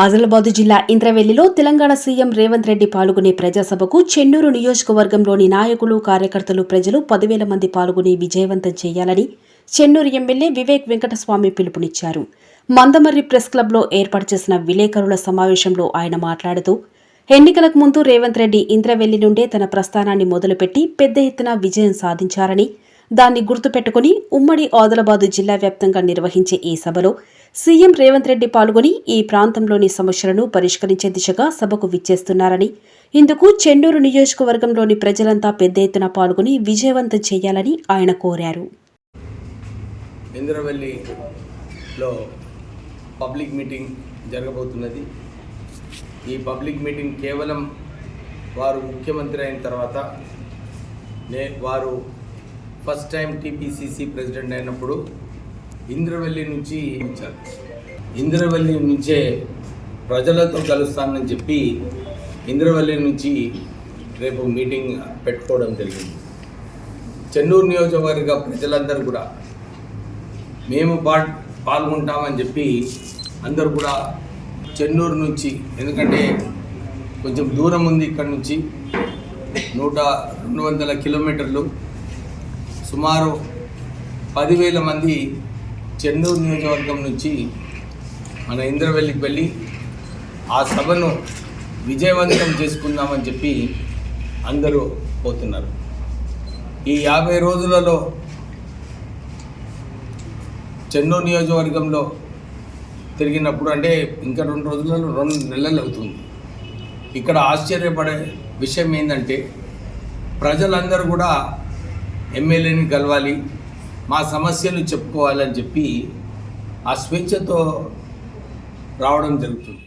ఆదిలాబాద్ జిల్లా ఇంద్రవెల్లిలో తెలంగాణ సీఎం రేవంత్ రెడ్డి పాల్గొనే ప్రజాసభకు చెన్నూరు నియోజకవర్గంలోని నాయకులు, కార్యకర్తలు, ప్రజలు 10,000 మంది పాల్గొని విజయవంతం చేయాలని చెన్నూరు ఎమ్మెల్యే వివేక్ వెంకటస్వామి పిలుపునిచ్చారు. మందమర్రి ప్రెస్ క్లబ్లో ఏర్పాటు చేసిన విలేకరుల సమావేశంలో ఆయన మాట్లాడుతూ, ఎన్నికలకు ముందు రేవంత్ రెడ్డి ఇంద్రవెల్లి నుండే తన ప్రస్థానాన్ని మొదలుపెట్టి పెద్ద ఎత్తున విజయం సాధించారని, దాన్ని గుర్తుపెట్టుకుని ఉమ్మడి ఆదిలాబాద్ జిల్లా వ్యాప్తంగా నిర్వహించే ఈ సభలో సీఎం రేవంత్ రెడ్డి పాల్గొని ఈ ప్రాంతంలోని సమస్యలను పరిష్కరించే దిశగా సభకు విచ్చేస్తున్నారని, ఇందుకు చెన్నూరు నియోజకవర్గంలోని ప్రజలంతా పెద్ద ఎత్తున పాల్గొని విజయవంతం చేయాలని ఆయన కోరారు. ఇంద్రవెల్లిలో పబ్లిక్ మీటింగ్ జరగబోతున్నది. ఈ పబ్లిక్ మీటింగ్ కేవలం వారు ముఖ్యమంత్రి అయిన తర్వాత వారు ఫస్ట్ టైం టీపీసీసీ ప్రెసిడెంట్ అయినప్పుడు ఇంద్రవెల్లి నుంచి ఇంద్రవెల్లి నుంచే ప్రజలతో కలుస్తానని చెప్పి ఇంద్రవెల్లి నుంచి రేపు మీటింగ్ పెట్టుకోవడం జరిగింది. చెన్నూరు నియోజకవర్గ ప్రజలందరూ కూడా మేము పాల్గొంటామని చెప్పి అందరూ కూడా చెన్నూరు నుంచి, ఎందుకంటే కొంచెం దూరం ఉంది ఇక్కడ నుంచి 200 కిలోమీటర్లు, సుమారు 10,000 మంది చెన్నూరు నియోజకవర్గం నుంచి మన ఇంద్రవెల్లికి వెళ్ళి ఆ సభను విజయవంతం చేసుకుందామని చెప్పి అందరూ పోతున్నారు. ఈ 50 రోజులలో చెన్నూరు నియోజకవర్గంలో తిరిగినప్పుడు, అంటే ఇంకా 2 రోజులలో 2 నెలలు అవుతుంది. ఇక్కడ ఆశ్చర్యపడే విషయం ఏంటంటే ప్రజలందరూ కూడా ఎమ్మెల్యేని కలవాలి, మా సమస్యలు చెప్పుకోవాలని చెప్పి ఆ స్వేచ్ఛతో రావడం జరుగుతుంది.